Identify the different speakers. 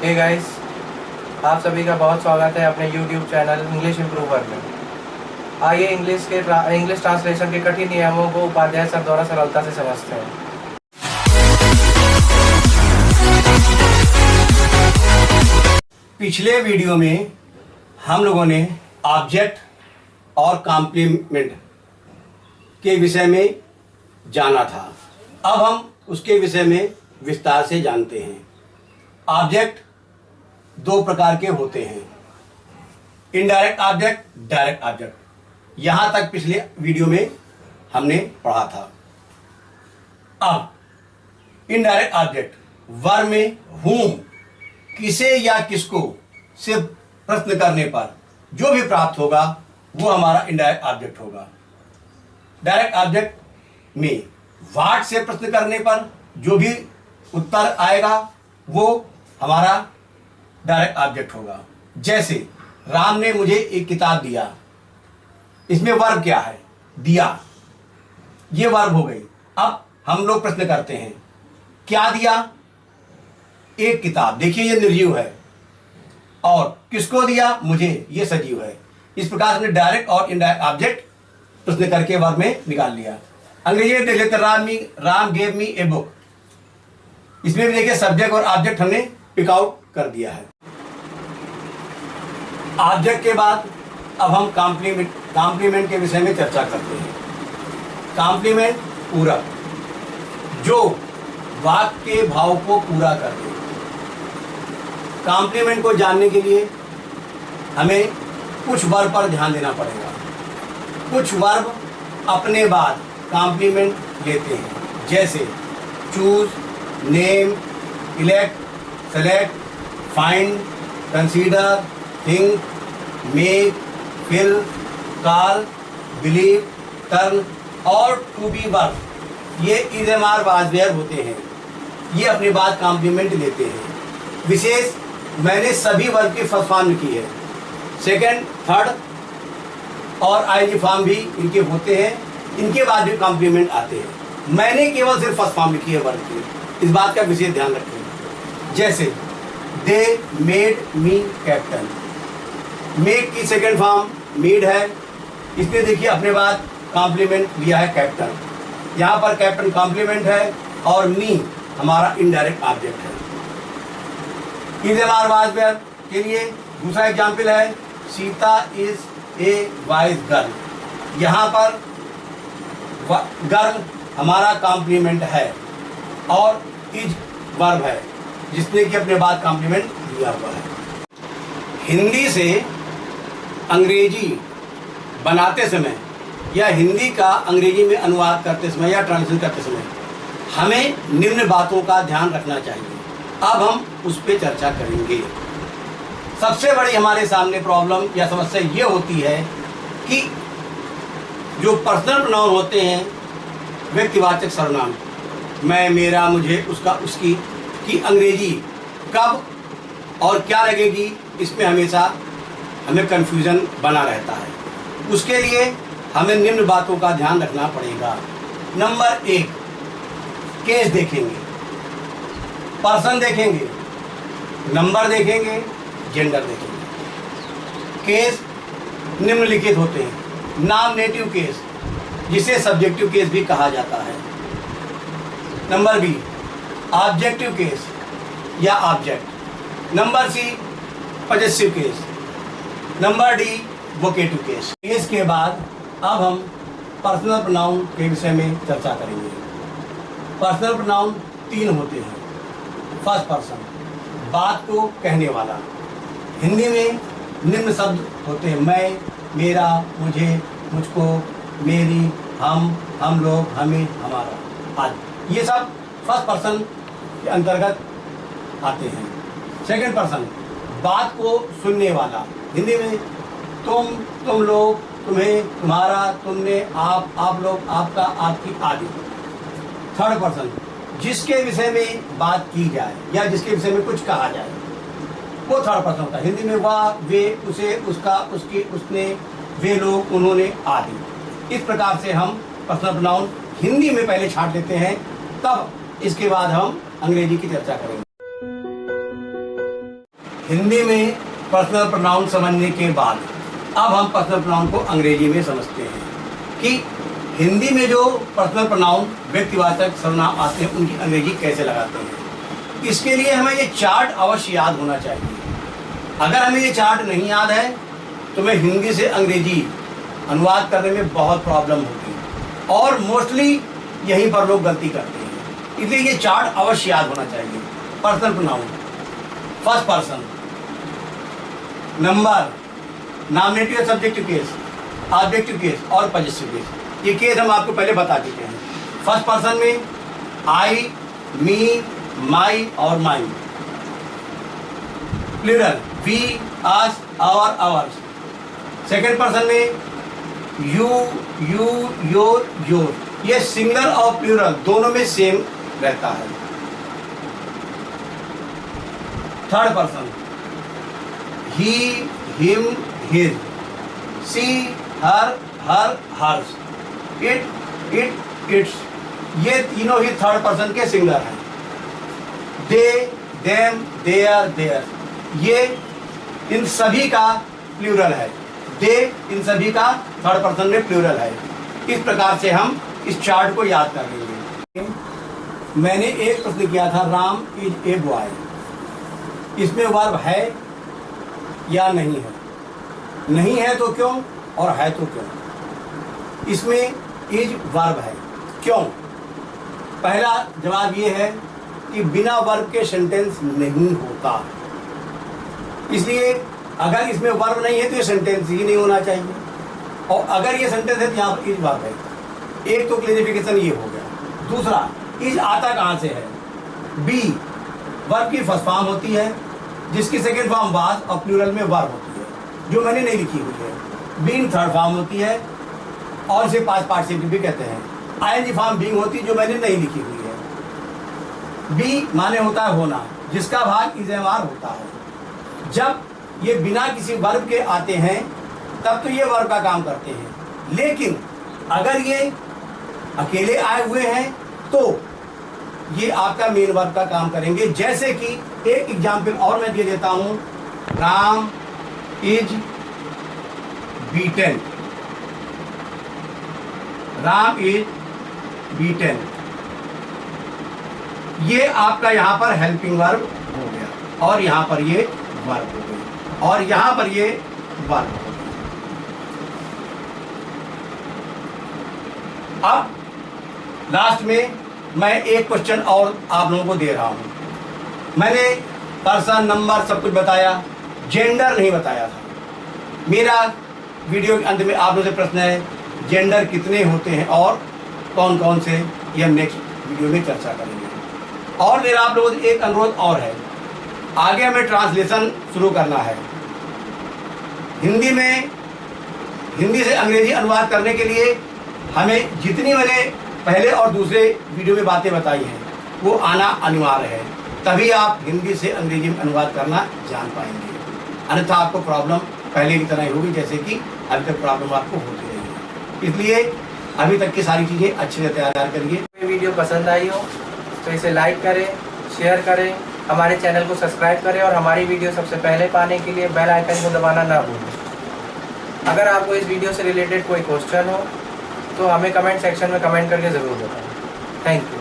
Speaker 1: Hey guys, आप सभी का बहुत स्वागत है अपने YouTube चैनल इंग्लिश इम्प्रूवर में। आइए इंग्लिश ट्रांसलेशन के कठिन नियमों को उपाध्याय सर द्वारा सरलता से समझते हैं।
Speaker 2: पिछले वीडियो में हम लोगों ने ऑब्जेक्ट और कॉम्प्लीमेंट के विषय में जाना था। अब हम उसके विषय में विस्तार से जानते हैं। ऑब्जेक्ट दो प्रकार के होते हैं, इनडायरेक्ट ऑब्जेक्ट, डायरेक्ट ऑब्जेक्ट। यहां तक पिछले वीडियो में हमने पढ़ा था। अब इनडायरेक्ट ऑब्जेक्ट वर्ब में whom, किसे या किसको से प्रश्न करने पर जो भी प्राप्त होगा वो हमारा इनडायरेक्ट ऑब्जेक्ट होगा। डायरेक्ट ऑब्जेक्ट में व्हाट से प्रश्न करने पर जो भी उत्तर आएगा वो हमारा डायरेक्ट ऑब्जेक्ट होगा। जैसे राम ने मुझे एक किताब दिया, इसमें वर्ब क्या है? दिया, ये वर्ब हो गई। अब हम लोग प्रश्न करते हैं, क्या दिया? एक किताब। देखिए ये निर्जीव है, और किसको दिया? मुझे, ये सजीव है। इस प्रकार हमने डायरेक्ट और इनडायरेक्ट ऑब्जेक्ट प्रश्न करके वर्ब में निकाल लिया। अंग्रेजी में देख लेते, Ram gave me a book. इसमें भी देखिए सब्जेक्ट और ऑब्जेक्ट हमने पिक आउट कर दिया है। ऑब्जेक्ट के बाद अब हम कॉम्प्लीमेंट के विषय में चर्चा करते हैं। कॉम्प्लीमेंट पूरक, जो वाक्य के भाव को पूरा कर दे। कॉम्प्लीमेंट को जानने के लिए हमें कुछ वर्ब पर ध्यान देना पड़ेगा। कुछ वर्ब अपने बाद कॉम्प्लीमेंट लेते हैं, जैसे choose, name, elect, select, find, consider, think, make, fill, call, believe, turn और टू बी वर्ब। ये इज़ेमार वाजवेयर होते हैं, ये अपने बाद कॉम्प्लीमेंट लेते हैं। विशेष मैंने सभी वर्ब की फर्स्ट फॉर्म लिखी है, सेकंड, थर्ड और आईजी फॉर्म भी इनके होते हैं, इनके बाद भी कॉम्प्लीमेंट आते हैं। मैंने केवल सिर्फ फर्स्ट फॉर्म लिखी है वर्ब की, इस बात का विशेष ध्यान रखें। जैसे they made me captain, make की सेकंड फॉर्म मेड है, इसमें देखिए अपने बाद कॉम्प्लीमेंट लिया है कैप्टन। यहाँ पर कैप्टन कॉम्प्लीमेंट है और मी हमारा इनडायरेक्ट ऑब्जेक्ट है। इज़ेमार वाजवेयर के लिए दूसरा एग्जाम्पल है, Sita is a wise girl. यहाँ पर गर्ल हमारा कॉम्प्लीमेंट है और इज वर्ब है, जिसने कि अपने बाद कॉम्प्लीमेंट दिया हुआ है। हिंदी से अंग्रेजी बनाते समय या हिंदी का अंग्रेजी में अनुवाद करते समय या ट्रांसलेशन करते समय हमें निम्न बातों का ध्यान रखना चाहिए। अब हम उस पर चर्चा करेंगे। सबसे बड़ी हमारे सामने प्रॉब्लम या समस्या ये होती है कि जो पर्सनल प्रोनाउन होते हैं, व्यक्तिवाचक सर्वनाम, मैं, मेरा, मुझे, उसका, उसकी, की अंग्रेजी कब और क्या लगेगी, इसमें हमेशा हमें कन्फ्यूज़न बना रहता है। उसके लिए हमें निम्न बातों का ध्यान रखना पड़ेगा। नंबर 1, केस देखेंगे, पर्सन देखेंगे, नंबर देखेंगे, जेंडर देखेंगे। केस निम्नलिखित होते हैं। नॉमिनेटिव केस, जिसे सब्जेक्टिव केस भी कहा जाता है। नंबर बी, ऑब्जेक्टिव केस या object. Number C, possessive case. Number D, vocative case. Case के बाद अब हम पर्सनल प्रोनाउन के विषय में चर्चा करेंगे। पर्सनल प्रोनाउन 3 होते हैं। फर्स्ट पर्सन, बात को कहने वाला। हिंदी में निम्न शब्द होते हैं, मैं, मेरा, मुझे, मुझको, मेरी, हम लोग, हमें, हमारा आदि। ये सब फर्स्ट पर्सन के अंतर्गत आते हैं। सेकंड पर्सन, बात को सुनने वाला। हिंदी में तुम, तुम लोग, तुम्हें, तुम्हारा, तुमने, आप लोग, आपका, आपकी आदि। थर्ड पर्सन, जिसके विषय में बात की जाए या जिसके विषय में कुछ कहा जाए, वो थर्ड पर्सन होता है। हिंदी में वह, वे, उसे, उसका, उसकी, उसने, वे लोग, उन्होंने आदि। इस प्रकार से हम पर्सनल प्रोनाउन हिंदी में पहले छांट लेते हैं, तब इसके बाद हम अंग्रेजी की चर्चा करेंगे। हिंदी में पर्सनल प्रोनाउन समझने के बाद अब हम पर्सनल प्रोनाउन को अंग्रेजी में समझते हैं कि हिंदी में जो पर्सनल प्रोनाउन व्यक्तिवाचक सर्वनाम आते हैं उनकी अंग्रेजी कैसे लगाते हैं। इसके लिए हमें ये चार्ट अवश्य याद होना चाहिए। अगर हमें ये चार्ट नहीं याद है तो मैं हिंदी से अंग्रेजी अनुवाद करने में बहुत प्रॉब्लम होगी और मोस्टली यहीं पर लोग गलती करते हैं। इसलिए ये चार्ट अवश्य याद होना चाहिए। Personal pronoun, first person, number, nominative subjective case, objective case और पॉजिटिव केस। ये केस हम आपको पहले बता चुके हैं। फर्स्ट पर्सन में आई, मी, माई और mine. Plural we, us, our, ours. Second person में यू, यू, योर, योर। ये सिंगुलर और प्लूरल दोनों में सेम रहता है। Third person he, him, his, she, her, her, hers, it, its. ये तीनों ही थर्ड पर्सन के सिंगुलर हैं। दे, देम, देयर, देयर, ये इन सभी का प्लूरल है। दे इन सभी का थर्ड पर्सन में प्लूरल है। इस प्रकार से हम इस चार्ट को याद कर लेंगे। मैंने एक प्रश्न किया था, राम इज ए बॉय। इसमें वर्ब है या नहीं है? नहीं है तो क्यों और है तो क्यों? इसमें इज वर्ब है। क्यों? पहला जवाब ये है कि बिना वर्ब के सेंटेंस नहीं होता। इसलिए अगर इसमें वर्ब नहीं है तो ये सेंटेंस ही नहीं होना चाहिए। और अगर ये सेंटेंस है तो यहाँ पर इज वर्ब है। एक तो क्लैरिफिकेशन ये हो गया। दूसरा, इज आता कहाँ से है? बी वर्ब की फर्स्ट फॉर्म होती है जिसकी सेकेंड फॉर्म वाज और प्लूरल में वर्ब होती है जो मैंने नहीं लिखी हुई है। बीइंग थर्ड फॉर्म होती है और इसे पास्ट पार्टिसिपल भी कहते हैं। आईएनजी फॉर्म बीइंग होती है जो मैंने नहीं लिखी हुई है। बी माने होता है होना, जिसका भाग इज़ेमार होता है। जब ये बिना किसी वर्ब के आते हैं तब तो ये वर्ब का काम करते हैं, लेकिन अगर ये अकेले आए हुए हैं तो ये आपका मेन वर्ब का काम करेंगे। जैसे कि एक एग्जाम्पल और मैं दे देता हूं, Ram is beaten. Ram is beaten, ये आपका यहां पर हेल्पिंग वर्ब हो गया और यहां पर ये वर्ब हो गई और यहां पर ये वर्ब हो गई। अब लास्ट में मैं एक क्वेश्चन और आप लोगों को दे रहा हूं। मैंने पर्सन, नंबर सब कुछ बताया, जेंडर नहीं बताया था। मेरा वीडियो के अंत में आप लोगों से प्रश्न है, जेंडर कितने होते हैं और कौन कौन से, ये हम नेक्स्ट वीडियो में चर्चा करेंगे। और मेरा आप लोगों से एक अनुरोध और है, आगे हमें ट्रांसलेशन शुरू करना है। हिंदी से अंग्रेजी अनुवाद करने के लिए हमें जितनी मैंने पहले और दूसरे वीडियो में बातें बताई हैं वो आना अनिवार्य है, तभी आप हिंदी से अंग्रेजी में अनुवाद करना जान पाएंगे। अन्यथा आपको प्रॉब्लम पहले की तरह ही होगी जैसे कि अभी तक प्रॉब्लम आपको होती रही है। इसलिए अभी तक की सारी चीज़ें अच्छे से तैयार करिए।
Speaker 1: वीडियो पसंद आई हो तो इसे लाइक करें, शेयर करें, हमारे चैनल को सब्सक्राइब करें और हमारी वीडियो सबसे पहले पाने के लिए बेल आइकन को दबाना ना भूलें। अगर आपको इस वीडियो से रिलेटेड कोई क्वेश्चन हो तो हमें कमेंट सेक्शन में कमेंट करके ज़रूर बताएं। Thank you.